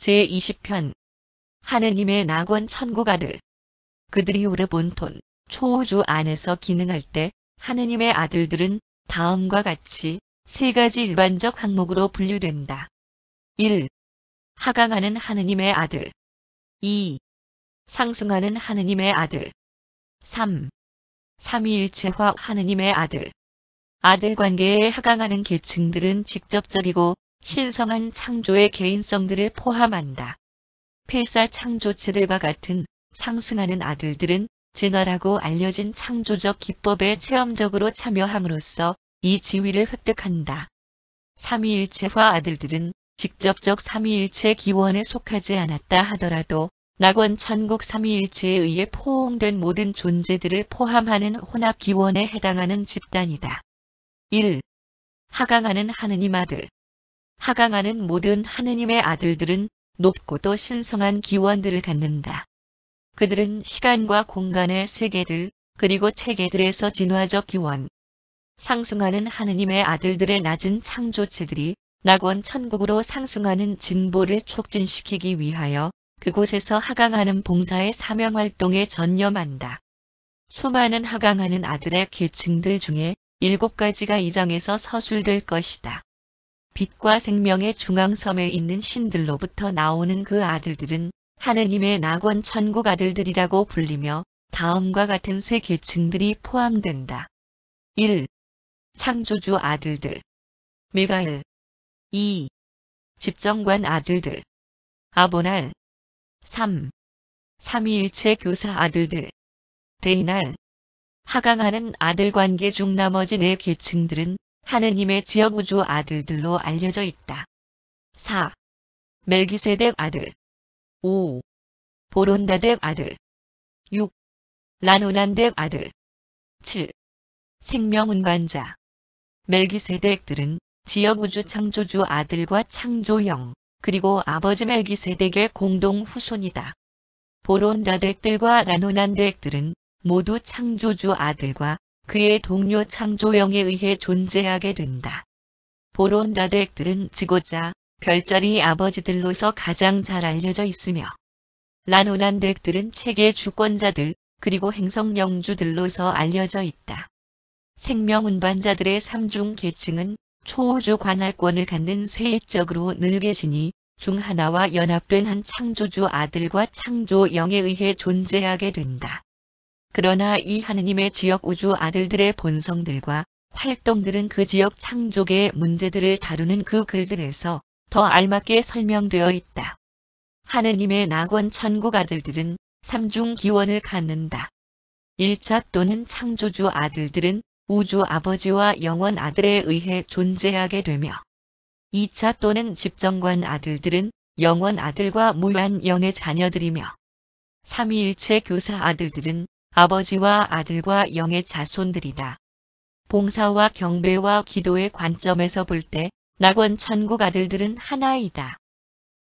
제20편 하느님의 낙원 천국 아들. 그들이 우르본톤 초우주 안에서 기능할 때 하느님의 아들들은 다음과 같이 세 가지 일반적 항목으로 분류된다. 1. 하강하는 하느님의 아들. 2. 상승하는 하느님의 아들. 3. 삼위일체화 하느님의 아들. 아들 관계에 하강하는 계층들은 직접적이고 신성한 창조의 개인성들을 포함한다. 필사 창조체들과 같은 상승하는 아들들은 진화라고 알려진 창조적 기법에 체험적으로 참여함으로써 이 지위를 획득한다. 삼위일체화 아들들은 직접적 삼위일체 기원에 속하지 않았다 하더라도 낙원 천국 삼위일체에 의해 포옹된 모든 존재들을 포함하는 혼합 기원에 해당하는 집단이다. 1. 하강하는 하느님 아들. 하강하는 모든 하느님의 아들들은 높고도 신성한 기원들을 갖는다. 그들은 시간과 공간의 세계들, 그리고 체계들에서 진화적 기원. 상승하는 하느님의 아들들의 낮은 창조체들이 낙원 천국으로 상승하는 진보를 촉진시키기 위하여 그곳에서 하강하는 봉사의 사명활동에 전념한다. 수많은 하강하는 아들의 계층들 중에 7가지가 이 장에서 서술될 것이다. 빛과 생명의 중앙섬에 있는 신들로부터 나오는 그 아들들은 하느님의 낙원 천국 아들들이라고 불리며 다음과 같은 세 계층들이 포함된다. 1. 창조주 아들들. 미가엘. 2. 집정관 아들들. 아보날. 3. 삼위일체 교사 아들들. 데이날. 하강하는 아들 관계 중 나머지 네 계층들은 하느님의 지역우주 아들들로 알려져 있다. 4. 멜기세덱 아들. 5. 보론다덱 아들. 6. 라노난덱 아들. 7. 생명운반자. 멜기세덱들은 지역우주 창조주 아들과 창조영, 그리고 아버지 멜기세덱의 공동 후손이다. 보론다덱들과 라노난덱들은 모두 창조주 아들과 그의 동료 창조영에 의해 존재하게 된다. 보론다덱들은 지고자, 별자리 아버지들로서 가장 잘 알려져 있으며 라노난덱들은 체계 주권자들, 그리고 행성 영주들로서 알려져 있다. 생명운반자들의 3중 계층은 초우주 관할권을 갖는 세액적으로 늘 계시니 중 하나와 연합된 한 창조주 아들과 창조영에 의해 존재하게 된다. 그러나 이 하느님의 지역 우주 아들들의 본성들과 활동들은 그 지역 창조계의 문제들을 다루는 그 글들에서 더 알맞게 설명되어 있다. 하느님의 낙원 천국 아들들은 3중 기원을 갖는다. 1차 또는 창조주 아들들은 우주 아버지와 영원 아들에 의해 존재하게 되며 2차 또는 집정관 아들들은 영원 아들과 무한 영의 자녀들이며 삼위일체 교사 아들들은 아버지와 아들과 영의 자손들이다. 봉사와 경배와 기도의 관점에서 볼 때 낙원 천국 아들들은 하나이다.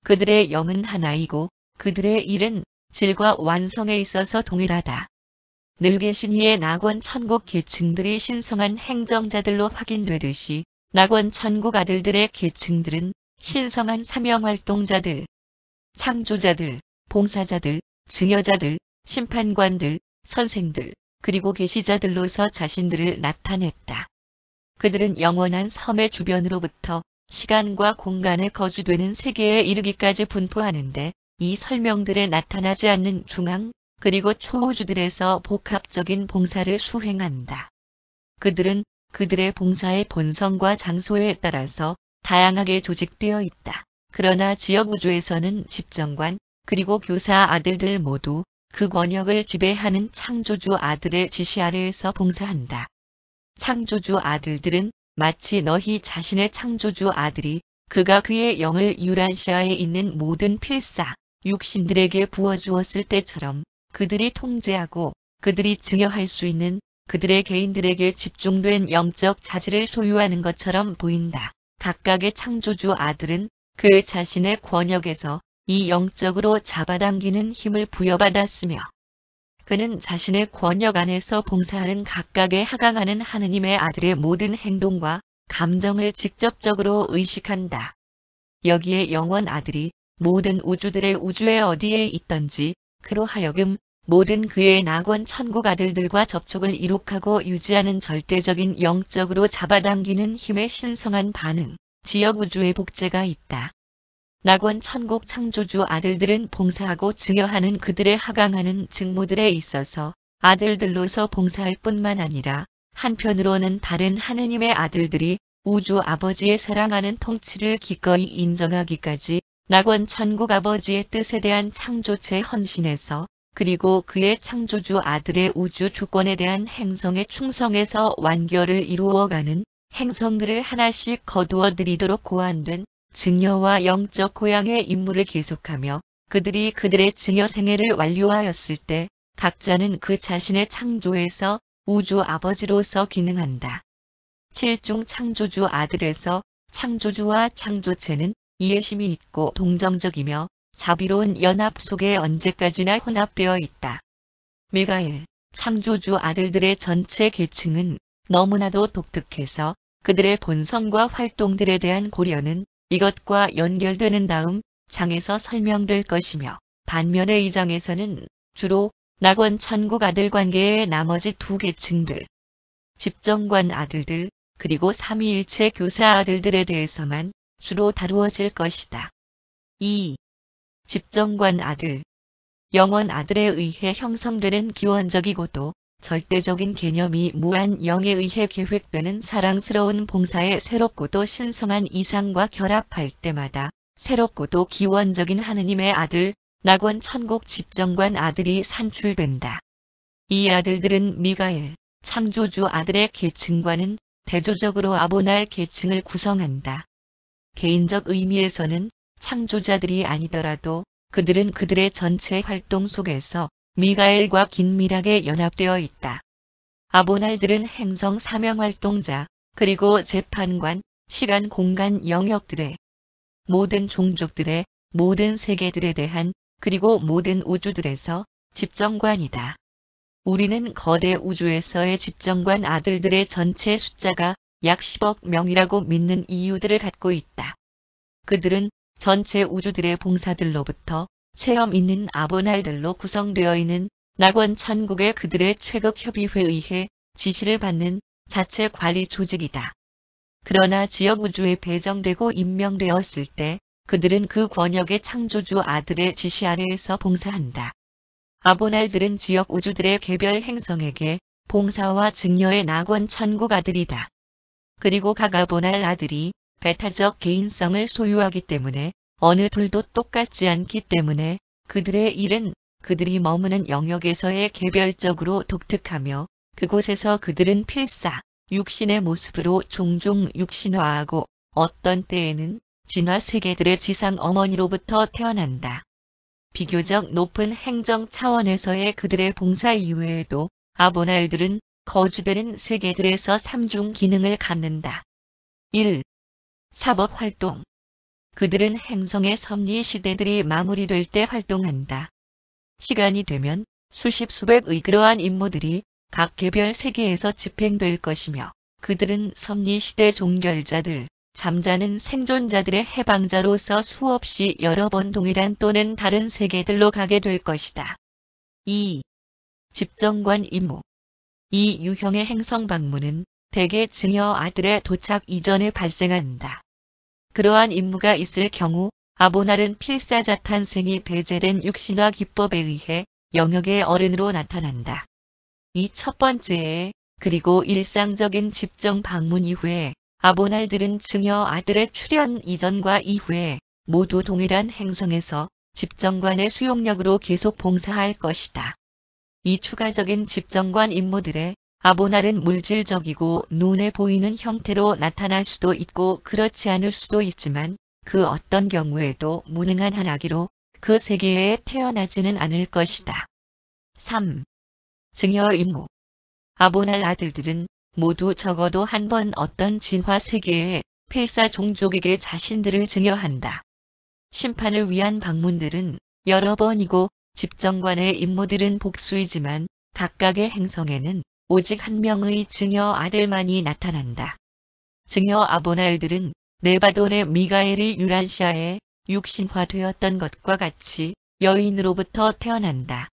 그들의 영은 하나이고 그들의 일은 질과 완성에 있어서 동일하다. 늘 계신 이의 낙원 천국 계층들이 신성한 행정자들로 확인되듯이 낙원 천국 아들들의 계층들은 신성한 사명활동자들, 창조자들, 봉사자들, 증여자들, 심판관들, 선생들, 그리고 계시자들로서 자신들을 나타냈다. 그들은 영원한 섬의 주변으로부터 시간과 공간에 거주되는 세계에 이르기까지 분포하는데 이 설명들에 나타나지 않는 중앙, 그리고 초우주들에서 복합적인 봉사를 수행한다. 그들은 그들의 봉사의 본성과 장소에 따라서 다양하게 조직되어 있다. 그러나 지역우주에서는 집정관, 그리고 교사 아들들 모두 그 권역을 지배하는 창조주 아들의 지시 아래에서 봉사한다. 창조주 아들들은 마치 너희 자신의 창조주 아들이 그가 그의 영을 유란시아에 있는 모든 필사, 육신들에게 부어주었을 때처럼 그들이 통제하고 그들이 증여할 수 있는 그들의 개인들에게 집중된 영적 자질을 소유하는 것처럼 보인다. 각각의 창조주 아들은 그 자신의 권역에서 이 영적으로 잡아당기는 힘을 부여받았으며 그는 자신의 권역 안에서 봉사하는 각각의 하강하는 하느님의 아들의 모든 행동과 감정을 직접적으로 의식한다. 여기에 영원 아들이 모든 우주들의 우주에 어디에 있던지 그로 하여금 모든 그의 낙원 천국 아들들과 접촉을 이룩하고 유지하는 절대적인 영적으로 잡아당기는 힘의 신성한 반응, 지역 우주의 복제가 있다. 낙원 천국 창조주 아들들은 봉사하고 증여하는 그들의 하강하는 직무들에 있어서 아들들로서 봉사할 뿐만 아니라 한편으로는 다른 하느님의 아들들이 우주 아버지의 사랑하는 통치를 기꺼이 인정하기까지 낙원 천국 아버지의 뜻에 대한 창조체 헌신에서 그리고 그의 창조주 아들의 우주 주권에 대한 행성에 충성해서 완결을 이루어가는 행성들을 하나씩 거두어 들이도록 고안된 증여와 영적 고향의 임무를 계속하며 그들이 그들의 증여 생애를 완료하였을 때 각자는 그 자신의 창조에서 우주 아버지로서 기능한다. 7중 창조주 아들에서 창조주와 창조체는 이해심이 있고 동정적이며 자비로운 연합 속에 언제까지나 혼합되어 있다. 미가엘, 창조주 아들들의 전체 계층은 너무나도 독특해서 그들의 본성과 활동들에 대한 고려는 이것과 연결되는 다음 장에서 설명될 것이며 반면에 이 장에서는 주로 낙원 천국 아들 관계의 나머지 두 계층들, 집정관 아들들, 그리고 삼위일체 교사 아들들에 대해서만 주로 다루어질 것이다. 2. 집정관 아들. 영원 아들에 의해 형성되는 기원적이고도 절대적인 개념이 무한 영에 의해 계획되는 사랑스러운 봉사의 새롭고도 신성한 이상과 결합할 때마다 새롭고도 기원적인 하느님의 아들, 낙원 천국 집정관 아들이 산출된다. 이 아들들은 미가엘, 창조주 아들의 계층과는 대조적으로 아보날 계층을 구성한다. 개인적 의미에서는 창조자들이 아니더라도 그들은 그들의 전체 활동 속에서 미가엘과 긴밀하게 연합되어 있다. 아보날들은 행성 사명활동자, 그리고 재판관, 시간 공간 영역들의 모든 종족들의 모든 세계들에 대한 그리고 모든 우주들에서 집정관이다. 우리는 거대 우주에서의 집정관 아들들의 전체 숫자가 약 10억 명이라고 믿는 이유들을 갖고 있다. 그들은 전체 우주들의 봉사들로부터 체험 있는 아보날들로 구성되어 있는 낙원 천국의 그들의 최극 협의회에 의해 지시를 받는 자체 관리 조직이다. 그러나 지역 우주에 배정되고 임명되었을 때 그들은 그 권역의 창조주 아들의 지시 아래에서 봉사한다. 아보날들은 지역 우주들의 개별 행성에게 봉사와 증여의 낙원 천국 아들이다. 그리고 각 아보날 아들이 배타적 개인성을 소유하기 때문에 어느 둘도 똑같지 않기 때문에 그들의 일은 그들이 머무는 영역에서의 개별적으로 독특하며 그곳에서 그들은 필사, 육신의 모습으로 종종 육신화하고 어떤 때에는 진화 세계들의 지상 어머니로부터 태어난다. 비교적 높은 행정 차원에서의 그들의 봉사 이외에도 아보날들은 거주되는 세계들에서 3중 기능을 갖는다. 1. 사법활동. 그들은 행성의 섭리 시대들이 마무리될 때 활동한다. 시간이 되면 수십 수백의 그러한 임무들이 각 개별 세계에서 집행될 것이며 그들은 섭리 시대 종결자들, 잠자는 생존자들의 해방자로서 수없이 여러 번 동일한 또는 다른 세계들로 가게 될 것이다. 2. 집정관 임무. 이 유형의 행성 방문은 대개 증여 아들의 도착 이전에 발생한다. 그러한 임무가 있을 경우 아보날은 필사자 탄생이 배제된 육신화 기법에 의해 영역의 어른으로 나타난다. 이 첫 번째에 그리고 일상적인 집정 방문 이후에 아보날들은 증여 아들의 출현 이전과 이후에 모두 동일한 행성에서 집정관의 수용력으로 계속 봉사할 것이다. 이 추가적인 집정관 임무들에 아보날은 물질적이고 눈에 보이는 형태로 나타날 수도 있고 그렇지 않을 수도 있지만 그 어떤 경우에도 무능한 한 아기로 그 세계에 태어나지는 않을 것이다. 3. 증여 임무. 아보날 아들들은 모두 적어도 한 번 어떤 진화 세계의 필사 종족에게 자신들을 증여한다. 심판을 위한 방문들은 여러 번이고 집정관의 임무들은 복수이지만 각각의 행성에는 오직 한 명의 증여 아들만이 나타난다. 증여 아보날들은 네바돈의 미가엘이 유란시아에, 육신화되었던 것과 같이 여인으로부터 태어난다.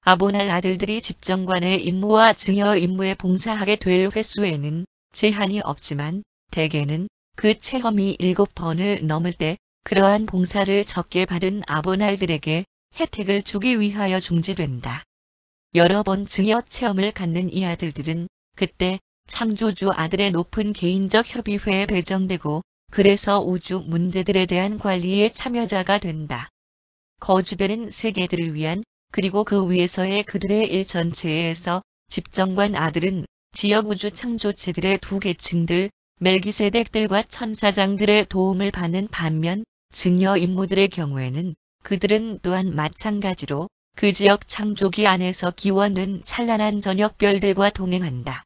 아보날 아들들이 집정관의 임무와 증여 임무에 봉사하게 될 횟수에는 제한이 없지만 대개는 그 체험이 7번을 넘을 때 그러한 봉사를 적게 받은 아보날들에게 혜택을 주기 위하여 중지된다. 여러 번 증여 체험을 갖는 이 아들들은 그때 창조주 아들의 높은 개인적 협의회에 배정되고 그래서 우주 문제들에 대한 관리의 참여자가 된다. 거주되는 세계들을 위한 그리고 그 위에서의 그들의 일 전체에서 집정관 아들은 지역 우주 창조체들의 두 계층들 멜기세덱들과 천사장들의 도움을 받는 반면 증여 임무들의 경우에는 그들은 또한 마찬가지로 그 지역 창조기 안에서 기원된 찬란한 저녁별들과 동행한다.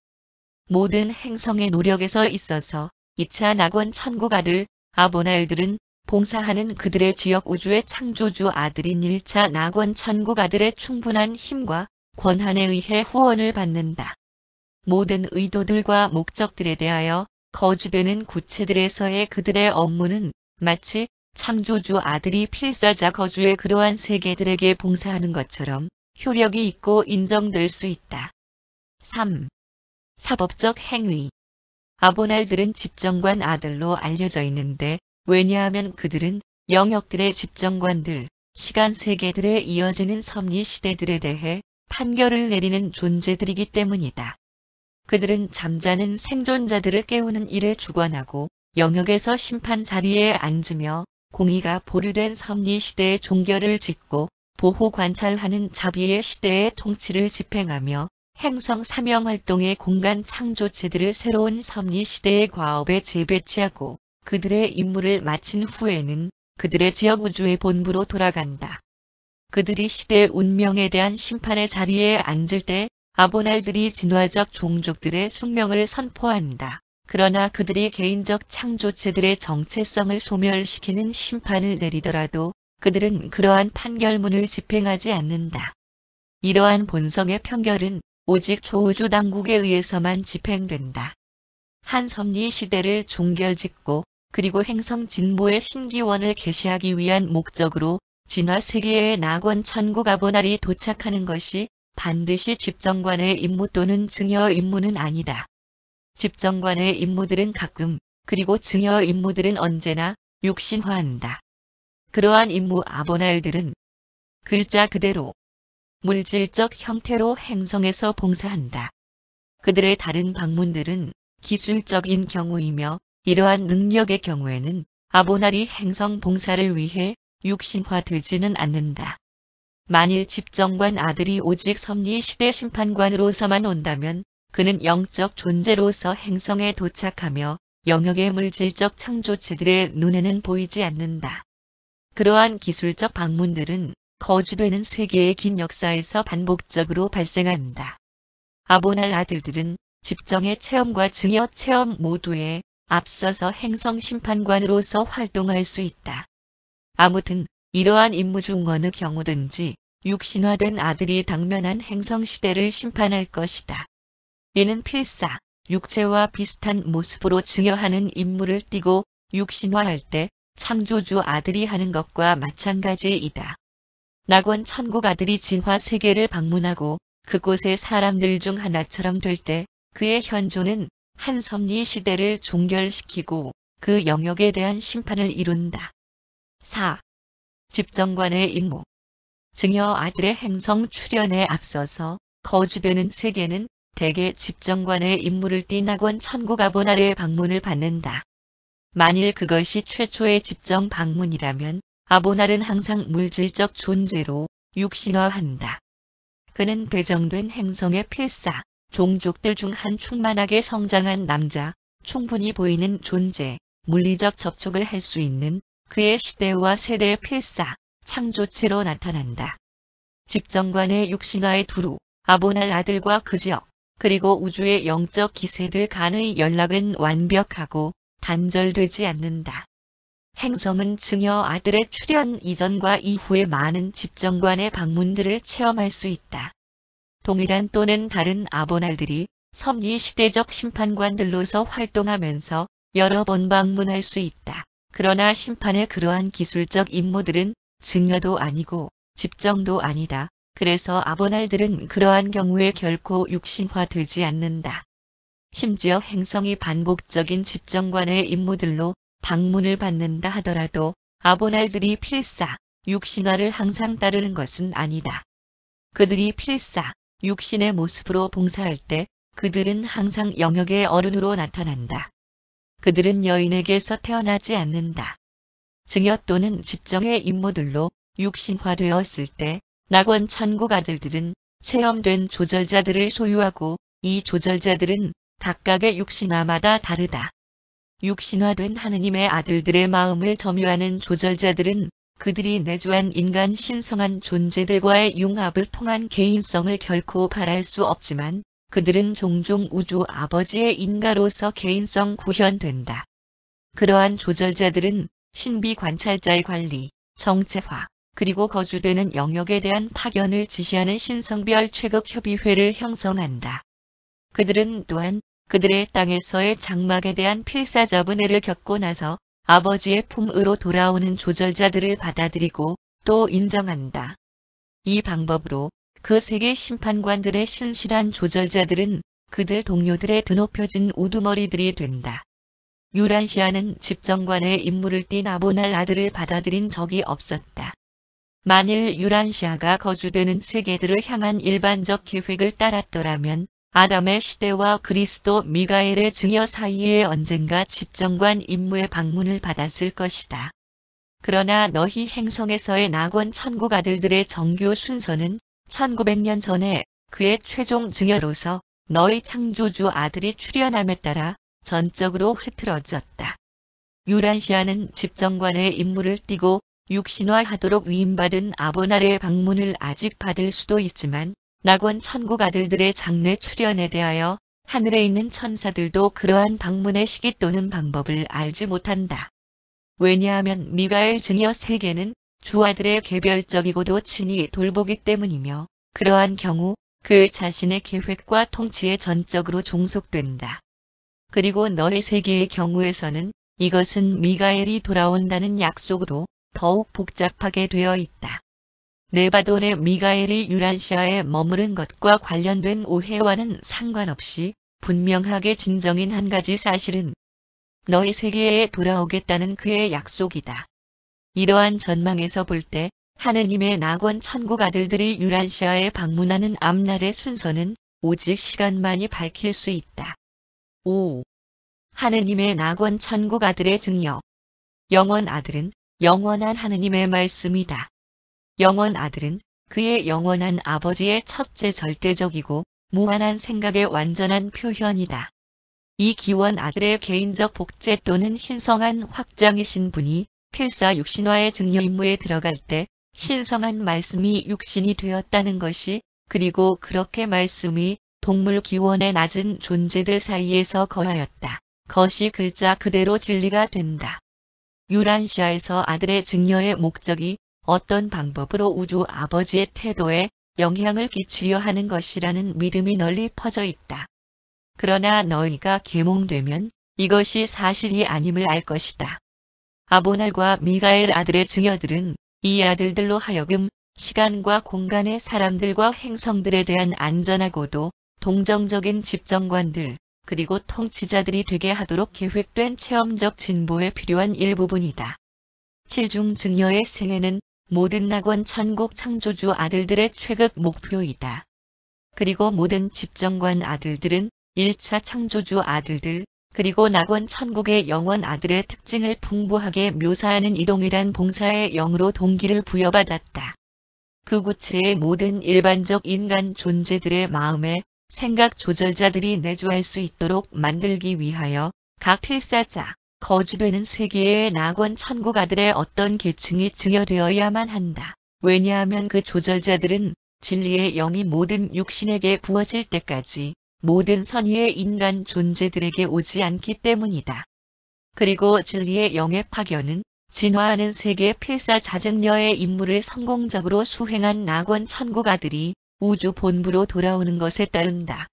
모든 행성의 노력에서 있어서 2차 낙원 천국 아들 아보날들은 봉사하는 그들의 지역 우주의 창조주 아들인 1차 낙원 천국 아들의 충분한 힘과 권한에 의해 후원을 받는다. 모든 의도들과 목적들에 대하여 거주되는 구체들에서의 그들의 업무는 마치 창조주 아들이 필사자 거주의 그러한 세계들에게 봉사하는 것처럼 효력이 있고 인정될 수 있다. 3. 사법적 행위. 아보날들은 집정관 아들로 알려져 있는데 왜냐하면 그들은 영역들의 집정관들, 시간 세계들에 이어지는 섭리 시대들에 대해 판결을 내리는 존재들이기 때문이다. 그들은 잠자는 생존자들을 깨우는 일에 주관하고 영역에서 심판 자리에 앉으며 공의가 보류된 섭리 시대의 종결을 짓고 보호 관찰하는 자비의 시대의 통치를 집행하며 행성 사명 활동의 공간 창조체들을 새로운 섭리 시대의 과업에 재배치하고 그들의 임무를 마친 후에는 그들의 지역 우주의 본부로 돌아간다. 그들이 시대의 운명에 대한 심판의 자리에 앉을 때 아보날들이 진화적 종족들의 숙명을 선포한다. 그러나 그들이 개인적 창조체들의 정체성을 소멸시키는 심판을 내리더라도 그들은 그러한 판결문을 집행하지 않는다. 이러한 본성의 편결은 오직 초우주 당국에 의해서만 집행된다. 한 섭리 시대를 종결짓고 그리고 행성 진보의 신기원을 계시하기 위한 목적으로 진화 세계의 낙원 천국 아보날이 도착하는 것이 반드시 집정관의 임무 또는 증여 임무는 아니다. 집정관의 임무들은 가끔 그리고 증여 임무들은 언제나 육신화한다. 그러한 임무 아보날들은 글자 그대로 물질적 형태로 행성에서 봉사한다. 그들의 다른 방문들은 기술적인 경우이며 이러한 능력의 경우에는 아보날이 행성 봉사를 위해 육신화되지는 않는다. 만일 집정관 아들이 오직 섭리 시대 심판관으로서만 온다면 그는 영적 존재로서 행성에 도착하며 영역의 물질적 창조체들의 눈에는 보이지 않는다. 그러한 기술적 방문들은 거주되는 세계의 긴 역사에서 반복적으로 발생한다. 아보날 아들들은 집정의 체험과 증여 체험 모두에 앞서서 행성 심판관으로서 활동할 수 있다. 아무튼 이러한 임무 중 어느 경우든지 육신화된 아들이 당면한 행성 시대를 심판할 것이다. 이는 필사, 육체와 비슷한 모습으로 증여하는 임무를 띠고 육신화할 때 창조주 아들이 하는 것과 마찬가지이다. 낙원 천국 아들이 진화 세계를 방문하고 그곳의 사람들 중 하나처럼 될 때 그의 현존은 한 섭리 시대를 종결시키고 그 영역에 대한 심판을 이룬다. 4. 집정관의 임무. 증여 아들의 행성 출현에 앞서서 거주되는 세계는 대개 집정관의 임무를 띈 낙원 천국 아보날의 방문을 받는다. 만일 그것이 최초의 집정 방문이라면 아보날은 항상 물질적 존재로 육신화한다. 그는 배정된 행성의 필사, 종족들 중 한 충만하게 성장한 남자, 충분히 보이는 존재, 물리적 접촉을 할 수 있는 그의 시대와 세대의 필사, 창조체로 나타난다. 집정관의 육신화의 두루, 아보날 아들과 그 지역, 그리고 우주의 영적 기세들 간의 연락은 완벽하고 단절되지 않는다. 행성은 증여 아들의 출현 이전과 이후의 많은 집정관의 방문들을 체험할 수 있다. 동일한 또는 다른 아보날들이 섭리 시대적 심판관들로서 활동하면서 여러 번 방문할 수 있다. 그러나 심판의 그러한 기술적 임무들은 증여도 아니고 집정도 아니다. 그래서 아보날들은 그러한 경우에 결코 육신화되지 않는다. 심지어 행성이 반복적인 집정관의 임무들로 방문을 받는다 하더라도 아보날들이 필사, 육신화를 항상 따르는 것은 아니다. 그들이 필사, 육신의 모습으로 봉사할 때 그들은 항상 영역의 어른으로 나타난다. 그들은 여인에게서 태어나지 않는다. 증여 또는 집정의 임무들로 육신화되었을 때 낙원 천국 아들들은 체험된 조절자들을 소유하고 이 조절자들은 각각의 육신화마다 다르다. 육신화된 하느님의 아들들의 마음을 점유하는 조절자들은 그들이 내주한 인간 신성한 존재들과의 융합을 통한 개인성을 결코 바랄 수 없지만 그들은 종종 우주 아버지의 인가로서 개인성 구현된다. 그러한 조절자들은 신비 관찰자의 관리, 정체화, 그리고 거주되는 영역에 대한 파견을 지시하는 신성별 최극 협의회를 형성한다. 그들은 또한 그들의 땅에서의 장막에 대한 필사자분해를 겪고 나서 아버지의 품으로 돌아오는 조절자들을 받아들이고 또 인정한다. 이 방법으로 그 세계 심판관들의 신실한 조절자들은 그들 동료들의 드높여진 우두머리들이 된다. 유란시아는 집정관의 임무를 띤 아보날 아들을 받아들인 적이 없었다. 만일 유란시아가 거주되는 세계들을 향한 일반적 계획을 따랐더라면 아담의 시대와 그리스도 미가엘의 증여 사이에 언젠가 집정관 임무의 방문을 받았을 것이다. 그러나 너희 행성에서의 낙원 천국 아들들의 정규 순서는 1900년 전에 그의 최종 증여로서 너희 창조주 아들이 출현함에 따라 전적으로 흐트러졌다. 유란시아는 집정관의 임무를 띠고 육신화하도록 위임받은 아보날의 방문을 아직 받을 수도 있지만 낙원 천국 아들들의 장래 출현에 대하여 하늘에 있는 천사들도 그러한 방문의 시기 또는 방법을 알지 못한다. 왜냐하면 미가엘 증여 세계는 주 아들의 개별적이고도 친히 돌보기 때문이며 그러한 경우 그 자신의 계획과 통치에 전적으로 종속된다. 그리고 너의 세계의 경우에서는 이것은 미가엘이 돌아온다는 약속으로 더욱 복잡하게 되어 있다. 네바돈의 미가엘이 유란시아에 머무른 것과 관련된 오해와는 상관없이 분명하게 진정인 한 가지 사실은 너희 세계에 돌아오겠다는 그의 약속이다. 이러한 전망에서 볼 때 하느님의 낙원 천국 아들들이 유란시아에 방문하는 앞날의 순서는 오직 시간만이 밝힐 수 있다. 5. 하느님의 낙원 천국 아들의 증여. 영원 아들은 영원한 하느님의 말씀이다. 영원 아들은 그의 영원한 아버지의 첫째 절대적이고 무한한 생각의 완전한 표현이다. 이 기원 아들의 개인적 복제 또는 신성한 확장이신 분이 필사 육신화의 증여 임무에 들어갈 때 신성한 말씀이 육신이 되었다는 것이 그리고 그렇게 말씀이 동물 기원의 낮은 존재들 사이에서 거하였다. 것이 글자 그대로 진리가 된다. 유란시아에서 아들의 증여의 목적이 어떤 방법으로 우주 아버지의 태도에 영향을 끼치려 하는 것이라는 믿음이 널리 퍼져 있다. 그러나 너희가 계몽되면 이것이 사실이 아님을 알 것이다. 아보날과 미가엘 아들의 증여들은 이 아들들로 하여금 시간과 공간의 사람들과 행성들에 대한 안전하고도 동정적인 집정관들 그리고 통치자들이 되게 하도록 계획된 체험적 진보에 필요한 일부분이다. 7중 증여의 생애는 모든 낙원 천국 창조주 아들들의 최극 목표이다. 그리고 모든 집정관 아들들은 1차 창조주 아들들, 그리고 낙원 천국의 영원 아들의 특징을 풍부하게 묘사하는 이 동일한 봉사의 영으로 동기를 부여받았다. 그 구체의 모든 일반적 인간 존재들의 마음에 생각 조절자들이 내주할 수 있도록 만들기 위하여 각 필사자, 거주되는 세계의 낙원 천국 아들의 어떤 계층이 증여되어야만 한다. 왜냐하면 그 조절자들은 진리의 영이 모든 육신에게 부어질 때까지 모든 선의의 인간 존재들에게 오지 않기 때문이다. 그리고 진리의 영의 파견은 진화하는 세계 필사자증녀의 임무를 성공적으로 수행한 낙원 천국 아들이 우주 본부로 돌아오는 것에 따른다.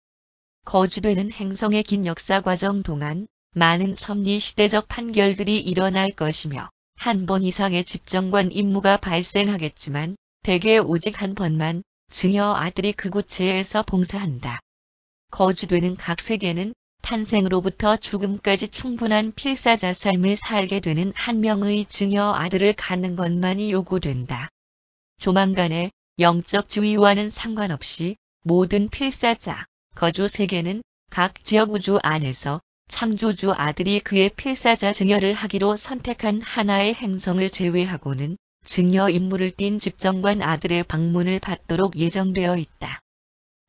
거주되는 행성의 긴 역사 과정 동안 많은 섭리시대적 판결들이 일어날 것이며 한 번 이상의 집정관 임무가 발생하겠지만 대개 오직 한 번만 증여 아들이 그 구체에서 봉사한다. 거주되는 각 세계는 탄생으로부터 죽음까지 충분한 필사자 삶을 살게 되는 한 명의 증여 아들을 갖는 것만이 요구된다. 조만간에 영적 지위와는 상관없이 모든 필사자, 거주 세계는 각 지역 우주 안에서 창조주 아들이 그의 필사자 증여를 하기로 선택한 하나의 행성을 제외하고는 증여 임무를 띈 집정관 아들의 방문을 받도록 예정되어 있다.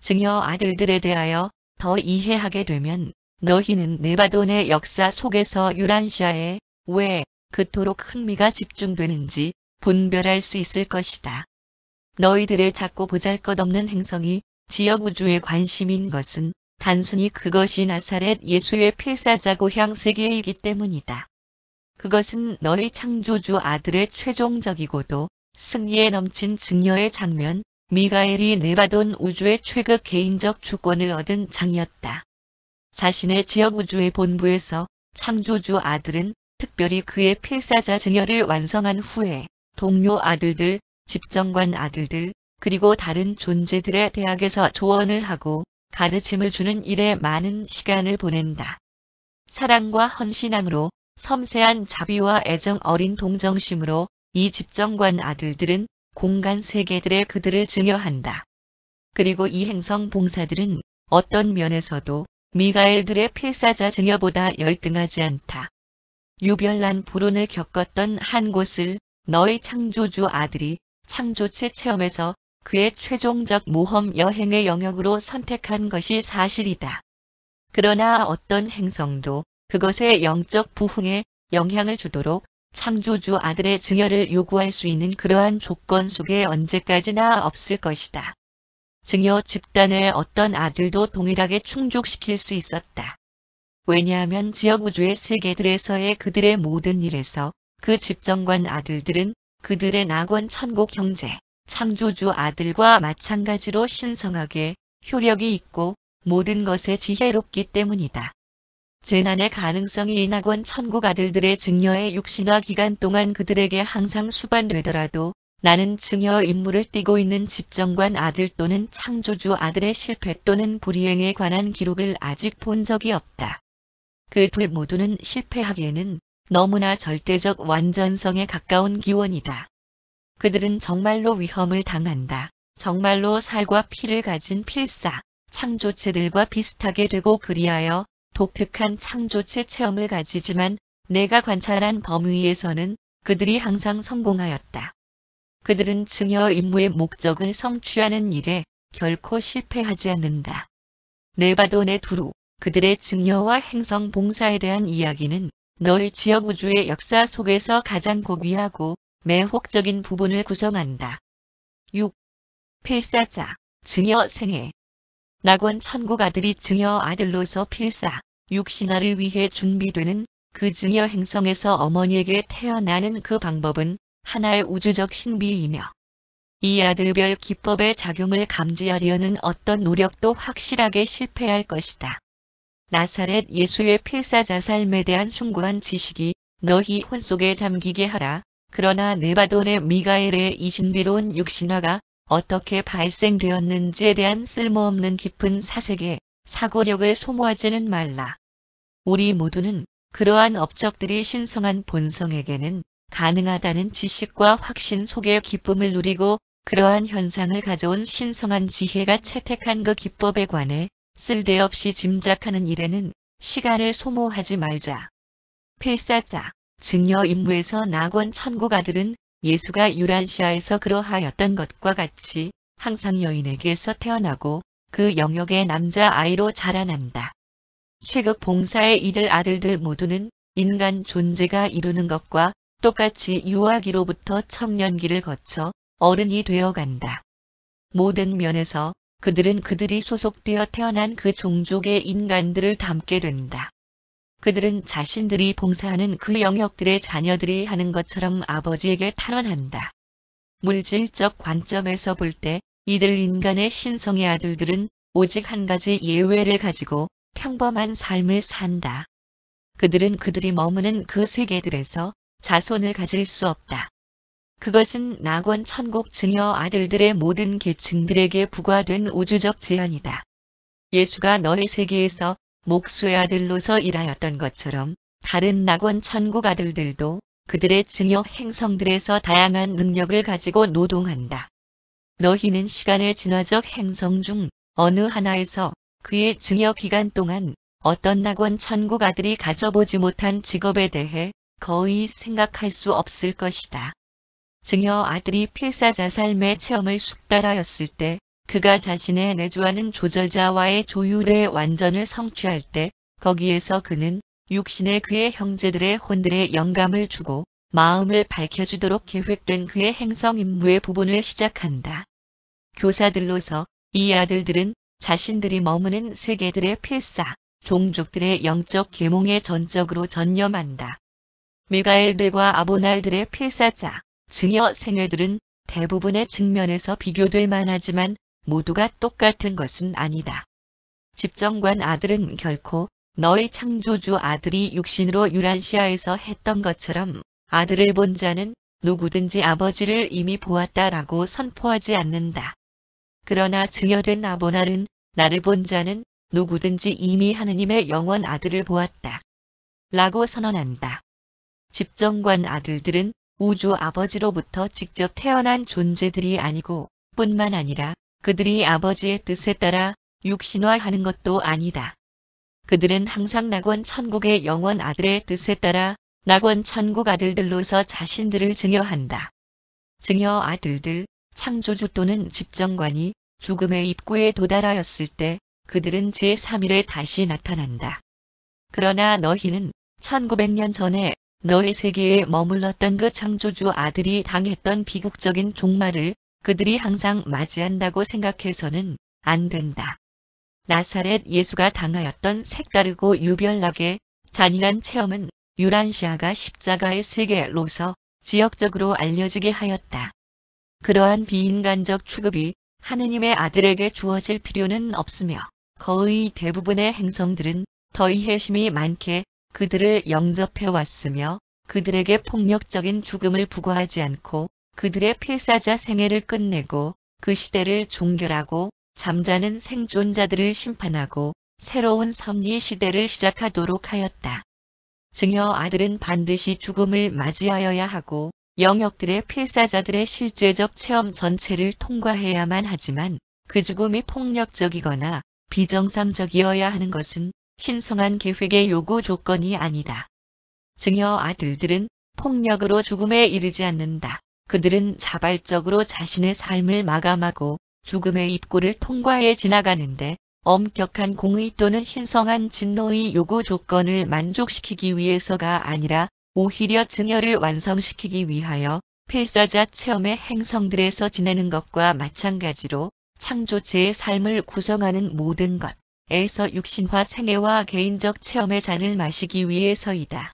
증여 아들들에 대하여 더 이해하게 되면 너희는 네바돈의 역사 속에서 유란시아에 왜 그토록 흥미가 집중되는지 분별할 수 있을 것이다. 너희들의 작고 보잘것없는 행성이 지역 우주에 관심인 것은 단순히 그것이 나사렛 예수의 필사자 고향 세계이기 때문이다. 그것은 너희 창조주 아들의 최종적이고도 승리에 넘친 증여의 장면, 미가엘이 네바돈 우주의 최고 개인적 주권을 얻은 장이었다. 자신의 지역 우주의 본부에서 창조주 아들은 특별히 그의 필사자 증여를 완성한 후에 동료 아들들, 집정관 아들들, 그리고 다른 존재들의 대학에서 조언을 하고 가르침을 주는 일에 많은 시간을 보낸다. 사랑과 헌신함으로 섬세한 자비와 애정 어린 동정심으로 이 집정관 아들들은 공간 세계들에 그들을 증여한다. 그리고 이 행성 봉사들은 어떤 면에서도 미가엘들의 필사자 증여보다 열등하지 않다. 유별난 불운을 겪었던 한 곳을 너희 창조주 아들이 창조체 체험에서 그의 최종적 모험 여행의 영역으로 선택한 것이 사실이다. 그러나 어떤 행성도 그것의 영적 부흥에 영향을 주도록 창조주 아들의 증여를 요구할 수 있는 그러한 조건 속에 언제까지나 없을 것이다. 증여 집단의 어떤 아들도 동일하게 충족시킬 수 있었다. 왜냐하면 지역 우주의 세계들에서의 그들의 모든 일에서 그 집정관 아들들은 그들의 낙원 천국 형제, 창조주 아들과 마찬가지로 신성하게 효력이 있고 모든 것에 지혜롭기 때문이다. 재난의 가능성이 이 낙원 천국 아들들의 증여의 육신화 기간 동안 그들에게 항상 수반되더라도 나는 증여 임무를 띠고 있는 집정관 아들 또는 창조주 아들의 실패 또는 불이행에 관한 기록을 아직 본 적이 없다. 그 둘 모두는 실패하기에는 너무나 절대적 완전성에 가까운 기원이다. 그들은 정말로 위험을 당한다. 정말로 살과 피를 가진 필사, 창조체들과 비슷하게 되고 그리하여 독특한 창조체 체험을 가지지만 내가 관찰한 범위에서는 그들이 항상 성공하였다. 그들은 증여 임무의 목적을 성취하는 일에 결코 실패하지 않는다. 네바돈의 두루, 그들의 증여와 행성 봉사에 대한 이야기는 너희 지역 우주의 역사 속에서 가장 고귀하고 매혹적인 부분을 구성한다. 6. 필사자, 증여 생애. 낙원 천국 아들이 증여 아들로서 필사, 육신화를 위해 준비되는 그 증여 행성에서 어머니에게 태어나는 그 방법은 하나의 우주적 신비이며 이 아들별 기법의 작용을 감지하려는 어떤 노력도 확실하게 실패할 것이다. 나사렛 예수의 필사자 삶에 대한 숭고한 지식이 너희 혼 속에 잠기게 하라. 그러나 네바돈의 미가엘의 이 신비로운 육신화가 어떻게 발생되었는지에 대한 쓸모없는 깊은 사색에 사고력을 소모하지는 말라. 우리 모두는 그러한 업적들이 신성한 본성에게는 가능하다는 지식과 확신 속에 기쁨을 누리고 그러한 현상을 가져온 신성한 지혜가 채택한 그 기법에 관해 쓸데없이 짐작하는 일에는 시간을 소모하지 말자. 필사자, 증여 임무에서 낙원 천국 아들은 예수가 유란시아에서 그러하였던 것과 같이 항상 여인에게서 태어나고 그 영역의 남자 아이로 자라난다. 최극 봉사의 이들 아들들 모두는 인간 존재가 이루는 것과 똑같이 유아기로부터 청년기를 거쳐 어른이 되어간다. 모든 면에서 그들은 그들이 소속되어 태어난 그 종족의 인간들을 닮게 된다. 그들은 자신들이 봉사하는 그 영역들의 자녀들이 하는 것처럼 아버지에게 탈원한다. 물질적 관점에서 볼 때 이들 인간의 신성의 아들들은 오직 한 가지 예외를 가지고 평범한 삶을 산다. 그들은 그들이 머무는 그 세계들에서 자손을 가질 수 없다. 그것은 낙원 천국 증여 아들들의 모든 계층들에게 부과된 우주적 제한이다. 예수가 너의 세계에서 목수의 아들로서 일하였던 것처럼 다른 낙원 천국 아들들도 그들의 증여 행성들에서 다양한 능력을 가지고 노동한다. 너희는 시간의 진화적 행성 중 어느 하나에서 그의 증여 기간 동안 어떤 낙원 천국 아들이 가져보지 못한 직업에 대해 거의 생각할 수 없을 것이다. 증여 아들이 필사자 삶의 체험을 숙달하였을 때 그가 자신의 내주하는 조절자와의 조율의 완전을 성취할 때 거기에서 그는 육신의 그의 형제들의 혼들의 영감을 주고 마음을 밝혀주도록 계획된 그의 행성 임무의 부분을 시작한다. 교사들로서 이 아들들은 자신들이 머무는 세계들의 필사, 종족들의 영적 계몽에 전적으로 전념한다. 미가엘들과 아보날들의 필사자, 증여 생애들은 대부분의 측면에서 비교될 만하지만 모두가 똑같은 것은 아니다. 집정관 아들은 결코 너희 창조주 아들이 육신으로 유란시아에서 했던 것처럼 아들을 본 자는 누구든지 아버지를 이미 보았다라고 선포하지 않는다. 그러나 증여된 아보날은 나를 본 자는 누구든지 이미 하느님의 영원 아들을 보았다. 라고 선언한다. 집정관 아들들은 우주 아버지로부터 직접 태어난 존재들이 아니고 뿐만 아니라 그들이 아버지의 뜻에 따라 육신화하는 것도 아니다. 그들은 항상 낙원 천국의 영원 아들의 뜻에 따라 낙원 천국 아들들로서 자신들을 증여한다. 증여 아들들, 창조주 또는 집정관이 죽음의 입구에 도달하였을 때 그들은 제3일에 다시 나타난다. 그러나 너희는 1900년 전에 너의 세계에 머물렀던 그 창조주 아들이 당했던 비극적인 종말을 그들이 항상 맞이한다고 생각해서는 안 된다. 나사렛 예수가 당하였던 색다르고 유별나게 잔인한 체험은 유란시아가 십자가의 세계로서 지역적으로 알려지게 하였다. 그러한 비인간적 취급이 하느님의 아들에게 주어질 필요는 없으며 거의 대부분의 행성들은 더 이해심이 많게 그들을 영접해 왔으며 그들에게 폭력적인 죽음을 부과하지 않고 그들의 필사자 생애를 끝내고 그 시대를 종결하고 잠자는 생존자들을 심판하고 새로운 섭리 시대를 시작하도록 하였다. 증여 아들은 반드시 죽음을 맞이하여야 하고 영역들의 필사자들의 실제적 체험 전체를 통과해야만 하지만 그 죽음이 폭력적이거나 비정상적이어야 하는 것은 신성한 계획의 요구 조건이 아니다. 증여 아들들은 폭력으로 죽음에 이르지 않는다. 그들은 자발적으로 자신의 삶을 마감하고 죽음의 입구를 통과해 지나가는데 엄격한 공의 또는 신성한 진노의 요구 조건을 만족시키기 위해서가 아니라 오히려 증여를 완성시키기 위하여 필사자 체험의 행성들에서 지내는 것과 마찬가지로 창조체의 삶을 구성하는 모든 것에서 육신화 생애와 개인적 체험의 잔을 마시기 위해서이다.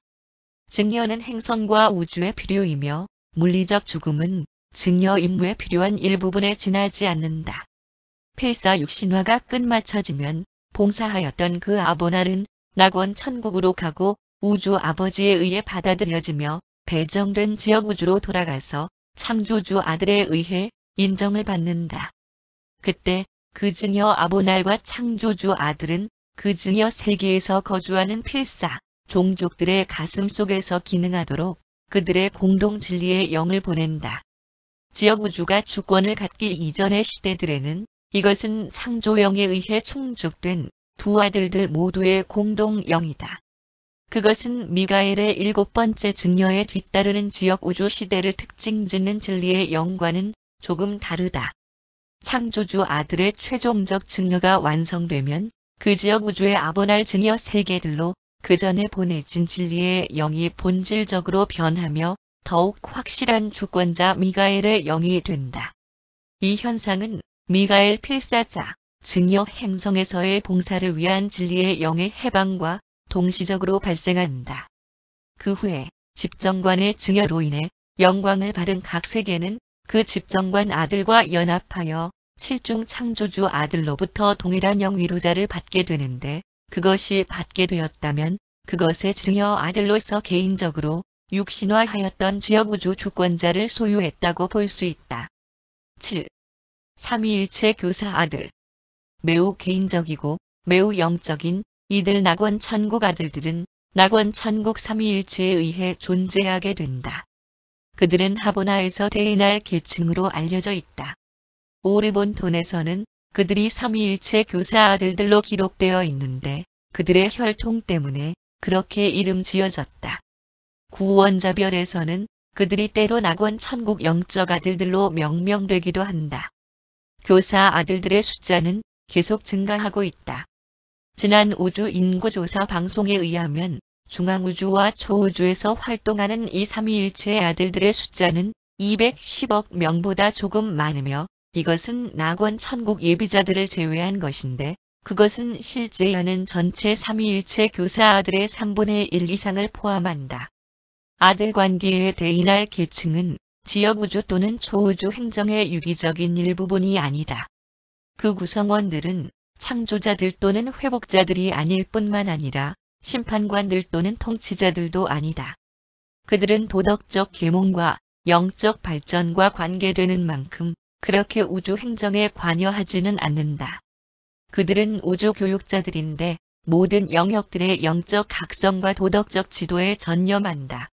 증여는 행성과 우주의 필요이며 물리적 죽음은 증여 임무에 필요한 일부분에 지나지 않는다. 필사 육신화가 끝마쳐지면 봉사하였던 그 아보날은 낙원 천국으로 가고 우주 아버지에 의해 받아들여지며 배정된 지역 우주로 돌아가서 창조주 아들에 의해 인정을 받는다. 그때 그 증여 아보날과 창조주 아들은 그 증여 세계에서 거주하는 필사 종족들의 가슴 속에서 기능하도록 그들의 공동 진리의 영을 보낸다. 지역 우주가 주권을 갖기 이전의 시대들에는 이것은 창조영에 의해 충족된 두 아들들 모두의 공동 영이다. 그것은 미가엘의 7번째 증여에 뒤따르는 지역 우주 시대를 특징짓는 진리의 영과는 조금 다르다. 창조주 아들의 최종적 증여가 완성되면 그 지역 우주의 아보날 증여 세계들로 그 전에 보내진 진리의 영이 본질적으로 변하며 더욱 확실한 주권자 미가엘의 영이 된다. 이 현상은 미가엘 필사자, 증여 행성에서의 봉사를 위한 진리의 영의 해방과 동시적으로 발생한다. 그 후에 집정관의 증여로 인해 영광을 받은 각 세계는 그 집정관 아들과 연합하여 7중 창조주 아들로부터 동일한 영위로자를 받게 되는데 그것이 받게 되었다면 그것의 증여 아들로서 개인적으로 육신화하였던 지역우주 주권자를 소유했다고 볼 수 있다. 7. 삼위일체 교사 아들. 매우 개인적이고 매우 영적인 이들 낙원 천국 아들들은 낙원 천국 삼위일체에 의해 존재하게 된다. 그들은 하보나에서 대인할 계층으로 알려져 있다. 오르본톤에서는 그들이 삼위일체 교사 아들들로 기록되어 있는데 그들의 혈통 때문에 그렇게 이름 지어졌다. 구원자별에서는 그들이 때로 낙원 천국 영적 아들들로 명명되기도 한다. 교사 아들들의 숫자는 계속 증가하고 있다. 지난 우주 인구조사 방송에 의하면 중앙우주와 초우주에서 활동하는 이 삼위일체의 아들들의 숫자는 210억 명보다 조금 많으며 이것은 낙원 천국 예비자들을 제외한 것인데 그것은 실제하는 전체 삼위일체 교사 아들의 3분의 1 이상을 포함한다. 아들 관계의 대인할 계층은 지역우주 또는 초우주 행정의 유기적인 일부분이 아니다. 그 구성원들은 창조자들 또는 회복자들이 아닐 뿐만 아니라 심판관들 또는 통치자들도 아니다. 그들은 도덕적 계몽과 영적 발전과 관계되는 만큼 그렇게 우주 행정에 관여하지는 않는다. 그들은 우주 교육자들인데 모든 영역들의 영적 각성과 도덕적 지도에 전념한다.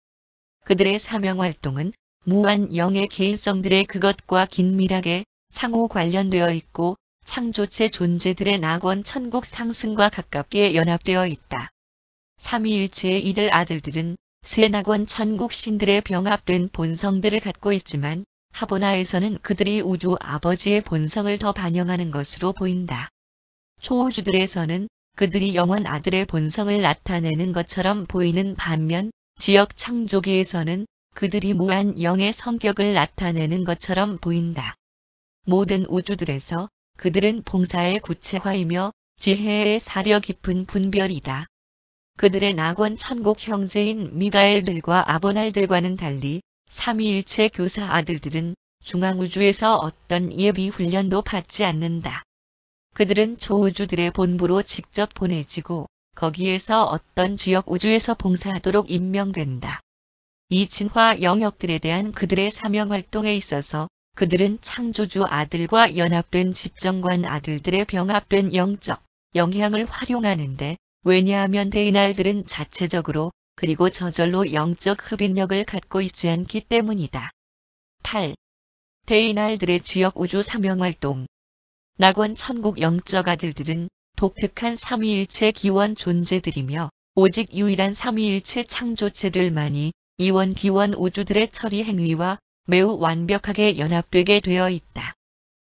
그들의 사명활동은 무한 영의 개인성들의 그것과 긴밀하게 상호 관련되어 있고 창조체 존재들의 낙원 천국 상승과 가깝게 연합되어 있다. 삼위일체의 이들 아들들은 새 낙원 천국 신들의 병합된 본성들을 갖고 있지만 하보나에서는 그들이 우주 아버지의 본성을 더 반영하는 것으로 보인다. 초우주들에서는 그들이 영원 아들의 본성을 나타내는 것처럼 보이는 반면 지역 창조계에서는 그들이 무한 영의 성격을 나타내는 것처럼 보인다. 모든 우주들에서 그들은 봉사의 구체화이며 지혜의 사려 깊은 분별이다. 그들의 낙원 천국 형제인 미가엘들과 아보날들과는 달리 삼위일체 교사 아들들은 중앙우주에서 어떤 예비 훈련도 받지 않는다. 그들은 초우주들의 본부로 직접 보내지고 거기에서 어떤 지역 우주에서 봉사하도록 임명된다. 이 진화 영역들에 대한 그들의 사명활동에 있어서 그들은 창조주 아들과 연합된 집정관 아들들의 병합된 영적 영향을 활용하는데 왜냐하면 대인알들은 자체적으로 그리고 저절로 영적 흡인력을 갖고 있지 않기 때문이다. 8. 대인알들의 지역 우주 사명활동. 낙원 천국 영적 아들들은 독특한 삼위일체 기원 존재들이며 오직 유일한 삼위일체 창조체들만이 이원 기원 우주들의 처리 행위와 매우 완벽하게 연합되게 되어 있다.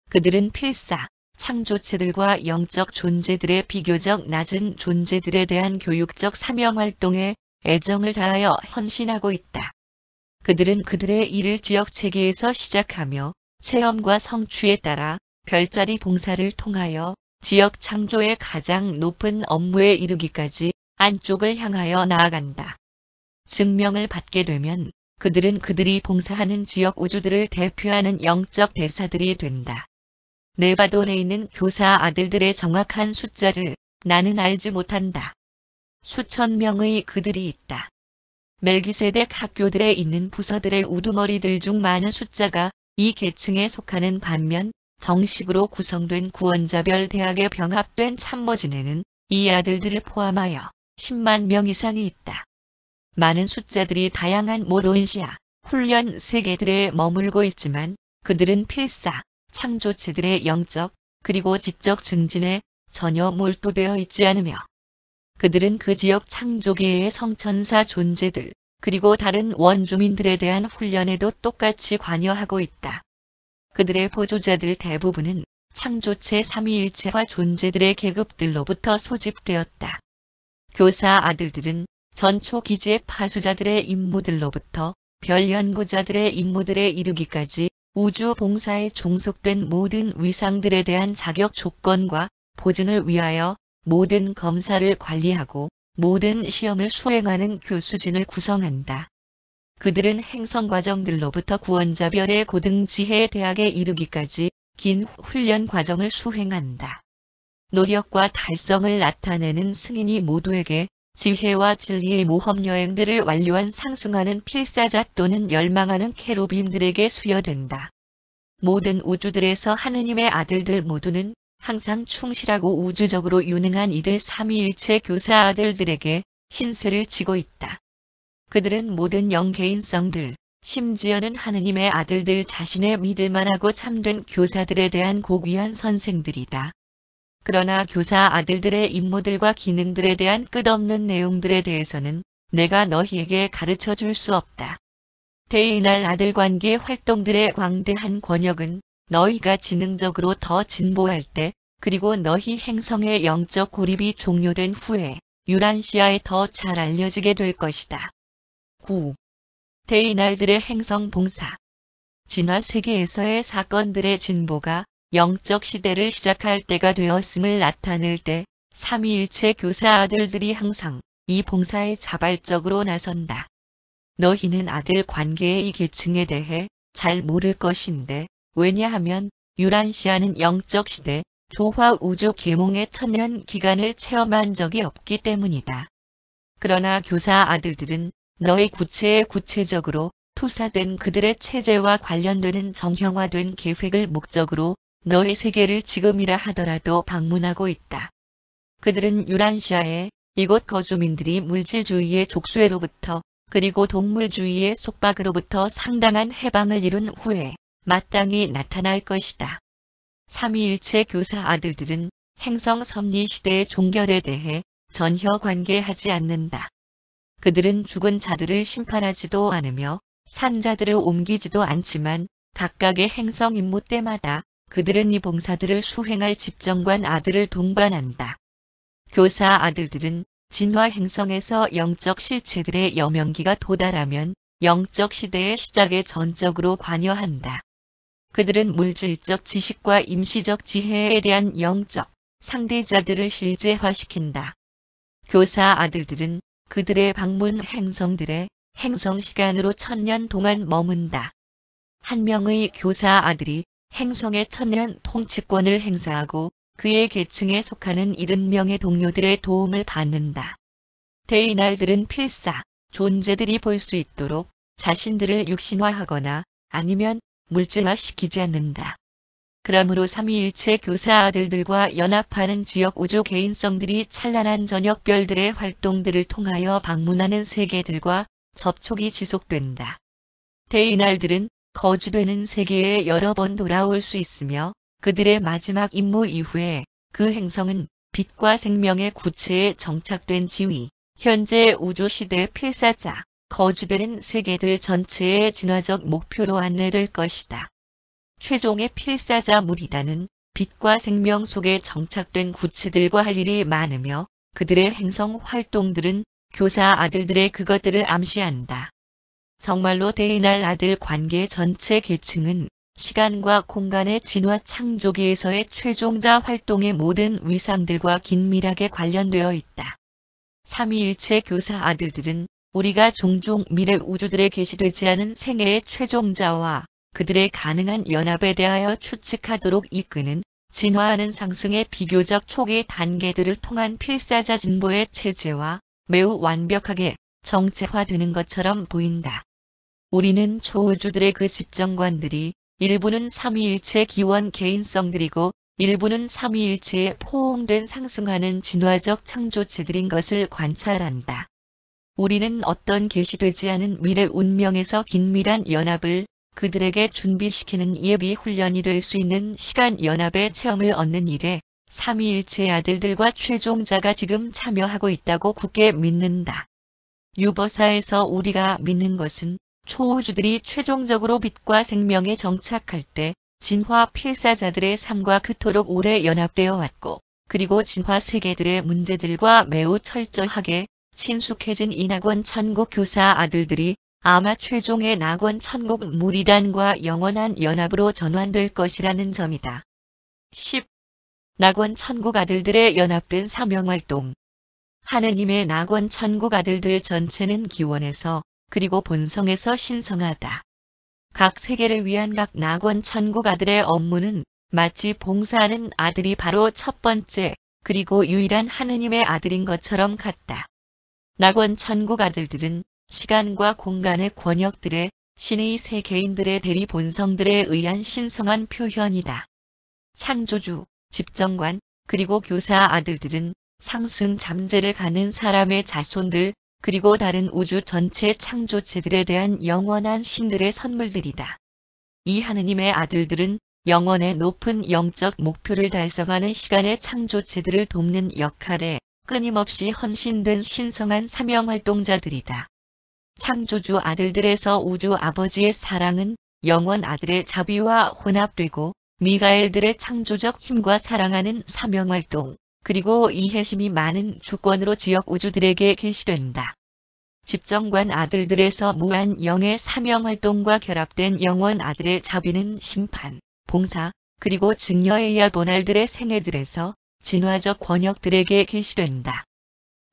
그들은 필사, 창조체들과 영적 존재들의 비교적 낮은 존재들에 대한 교육적 사명활동에 애정을 다하여 헌신하고 있다. 그들은 그들의 일을 지역 체계에서 시작하며 체험과 성취에 따라 별자리 봉사를 통하여 지역 창조의 가장 높은 업무에 이르기까지 안쪽을 향하여 나아간다. 증명을 받게 되면 그들은 그들이 봉사하는 지역 우주들을 대표하는 영적 대사들이 된다. 네바돈에 있는 교사 아들들의 정확한 숫자를 나는 알지 못한다. 수천 명의 그들이 있다. 멜기세덱 학교들에 있는 부서들의 우두머리들 중 많은 숫자가 이 계층에 속하는 반면 정식으로 구성된 구원자별 대학에 병합된 참모진에는 이 아들들을 포함하여 10만 명 이상이 있다. 많은 숫자들이 다양한 모론시아, 훈련 세계들에 머물고 있지만 그들은 필사, 창조체들의 영적 그리고 지적 증진에 전혀 몰두되어 있지 않으며 그들은 그 지역 창조계의 성천사 존재들 그리고 다른 원주민들에 대한 훈련에도 똑같이 관여하고 있다. 그들의 보조자들 대부분은 창조체 삼위일체화 존재들의 계급들로부터 소집되었다. 교사 아들들은 전초 기지의 파수자들의 임무들로부터 별 연구자들의 임무들에 이르기까지 우주 봉사에 종속된 모든 위상들에 대한 자격 조건과 보증을 위하여 모든 검사를 관리하고 모든 시험을 수행하는 교수진을 구성한다. 그들은 행성 과정들로부터 구원자별의 고등지혜 대학에 이르기까지 긴 훈련 과정을 수행한다. 노력과 달성을 나타내는 승인이 모두에게 지혜와 진리의 모험여행들을 완료한 상승하는 필사자 또는 열망하는 케루빔들에게 수여된다. 모든 우주들에서 하느님의 아들들 모두는 항상 충실하고 우주적으로 유능한 이들 삼위일체 교사 아들들에게 신세를 지고 있다. 그들은 모든 영개인성들, 심지어는 하느님의 아들들 자신의 믿을만하고 참된 교사들에 대한 고귀한 선생들이다. 그러나 교사 아들들의 임무들과 기능들에 대한 끝없는 내용들에 대해서는 내가 너희에게 가르쳐 줄 수 없다. 대인할 아들 관계 활동들의 광대한 권역은 너희가 지능적으로 더 진보할 때, 그리고 너희 행성의 영적 고립이 종료된 후에 유란시아에 더 잘 알려지게 될 것이다. 9. 대인알들의 행성 봉사. 진화 세계에서의 사건들의 진보가 영적 시대를 시작할 때가 되었음을 나타낼 때 삼위일체 교사 아들들이 항상 이 봉사에 자발적으로 나선다. 너희는 아들 관계의 이 계층에 대해 잘 모를 것인데, 왜냐하면 유란시아는 영적 시대, 조화 우주 계몽의 천년 기간을 체험한 적이 없기 때문이다. 그러나 교사 아들들은 너의 구체에 구체적으로 투사된 그들의 체제와 관련되는 정형화된 계획을 목적으로 너의 세계를 지금이라 하더라도 방문하고 있다. 그들은 유란시아에 이곳 거주민들이 물질주의의 족쇄로부터 그리고 동물주의의 속박으로부터 상당한 해방을 이룬 후에 마땅히 나타날 것이다. 삼위일체 교사 아들들은 행성 섭리 시대의 종결에 대해 전혀 관계하지 않는다. 그들은 죽은 자들을 심판하지도 않으며 산자들을 옮기지도 않지만 각각의 행성 임무 때마다 그들은 이 봉사들을 수행할 집정관 아들을 동반한다. 교사 아들들은 진화 행성에서 영적 실체들의 여명기가 도달하면 영적 시대의 시작에 전적으로 관여한다. 그들은 물질적 지식과 임시적 지혜에 대한 영적 상대자들을 실제화시킨다. 교사 아들들은 그들의 방문 행성들의 행성 시간으로 1000년 동안 머문다. 한 명의 교사 아들이 행성의 1000년 통치권을 행사하고 그의 계층에 속하는 70명의 동료들의 도움을 받는다. 대인알들은 필사, 존재들이 볼 수 있도록 자신들을 육신화하거나 아니면 물질화시키지 않는다. 그러므로 삼위일체 교사 아들들과 연합하는 지역 우주 개인성들이 찬란한 저녁별들의 활동들을 통하여 방문하는 세계들과 접촉이 지속된다. 대인알들은 거주되는 세계에 여러 번 돌아올 수 있으며 그들의 마지막 임무 이후에 그 행성은 빛과 생명의 구체에 정착된 지위, 현재 우주시대 필사자, 거주되는 세계들 전체의 진화적 목표로 안내될 것이다. 최종의 필사자 무리단은 빛과 생명 속에 정착된 구체들과 할 일이 많으며 그들의 행성 활동들은 교사 아들들의 그것들을 암시한다. 정말로 대인할 아들 관계 전체 계층은 시간과 공간의 진화 창조기에서의 최종자 활동의 모든 위상들과 긴밀하게 관련되어 있다. 삼위일체 교사 아들들은 우리가 종종 미래 우주들에 계시되지 않은 생애의 최종자와 그들의 가능한 연합에 대하여 추측하도록 이끄는 진화하는 상승의 비교적 초기 단계들을 통한 필사자 진보의 체제와 매우 완벽하게 정체화되는 것처럼 보인다. 우리는 초우주들의 그 집정관들이 일부는 삼위일체 기원 개인성들이고 일부는 삼위일체에 포옹된 상승하는 진화적 창조체들인 것을 관찰한다. 우리는 어떤 계시되지 않은 미래 운명에서 긴밀한 연합을 그들에게 준비시키는 예비 훈련이 될 수 있는 시간 연합의 체험을 얻는 일에 삼위일체 아들들과 최종자가 지금 참여하고 있다고 굳게 믿는다. 유버사에서 우리가 믿는 것은 초우주들이 최종적으로 빛과 생명에 정착할 때 진화 필사자들의 삶과 그토록 오래 연합되어 왔고 그리고 진화 세계들의 문제들과 매우 철저하게 친숙해진 이 낙원 천국 교사 아들들이 아마 최종의 낙원 천국 무리단과 영원한 연합으로 전환될 것이라는 점이다. 10. 낙원 천국 아들들의 연합된 사명활동. 하느님의 낙원 천국 아들들 전체는 기원에서 그리고 본성에서 신성하다. 각 세계를 위한 각 낙원 천국 아들의 업무는 마치 봉사하는 아들이 바로 첫 번째 그리고 유일한 하느님의 아들인 것처럼 같다. 낙원 천국 아들들은 시간과 공간의 권역들의 신의 세계인들의 대리 본성들에 의한 신성한 표현이다. 창조주, 집정관, 그리고 교사 아들들은 상승 잠재를 가는 사람의 자손들, 그리고 다른 우주 전체 창조체들에 대한 영원한 신들의 선물들이다. 이 하느님의 아들들은 영원의 높은 영적 목표를 달성하는 시간의 창조체들을 돕는 역할에 끊임없이 헌신된 신성한 사명활동자들이다. 창조주 아들들에서 우주 아버지의 사랑은 영원 아들의 자비와 혼합되고 미가엘들의 창조적 힘과 사랑하는 사명활동, 그리고 이해심이 많은 주권으로 지역 우주들에게 계시된다. 집정관 아들들에서 무한 영의 사명활동과 결합된 영원 아들의 자비는 심판, 봉사, 그리고 증여의 야보날들의 생애들에서 진화적 권역들에게 계시된다.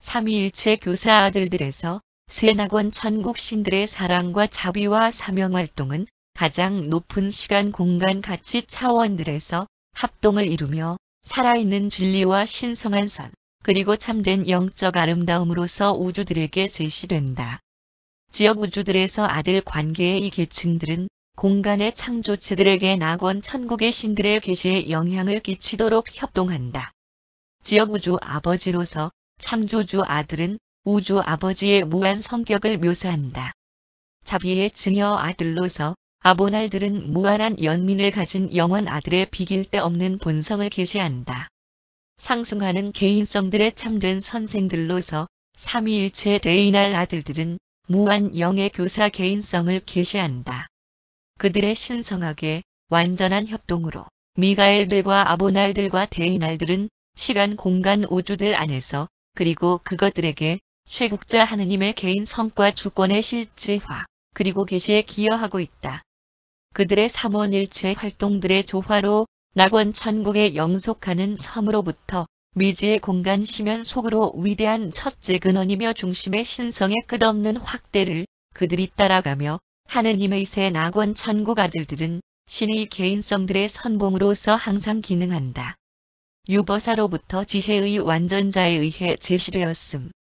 삼위일체 교사 아들들에서 세낙원 천국 신들의 사랑과 자비와 사명활동은 가장 높은 시간 공간 가치 차원들에서 합동을 이루며 살아있는 진리와 신성한 선, 그리고 참된 영적 아름다움으로서 우주들에게 제시된다. 지역 우주들에서 아들 관계의 이 계층들은 공간의 창조체들에게 낙원 천국의 신들의 계시에 영향을 끼치도록 협동한다. 지역 우주 아버지로서 창조주 아들은 우주 아버지의 무한 성격을 묘사한다. 자비의 증여 아들로서 아보날들은 무한한 연민을 가진 영원 아들의 비길 데 없는 본성을 계시한다. 상승하는 개인성들의 참된 선생들로서 삼위일체 데이날 아들들은 무한 영의 교사 개인성을 계시한다. 그들의 신성하게 완전한 협동으로 미가엘들과 아보날들과 데이날들은 시간 공간 우주들 안에서 그리고 그것들에게 쇠국자 하느님의 개인 성과 주권의 실제화 그리고 계시에 기여하고 있다. 그들의 삼원일체 활동들의 조화로 낙원 천국에 영속하는 섬으로부터 미지의 공간 심연 속으로 위대한 첫째 근원이며 중심의 신성의 끝없는 확대를 그들이 따라가며 하느님의 새 낙원 천국 아들들은 신의 개인성들의 선봉으로서 항상 기능한다. 유버사로부터 지혜의 완전자에 의해 제시되었음.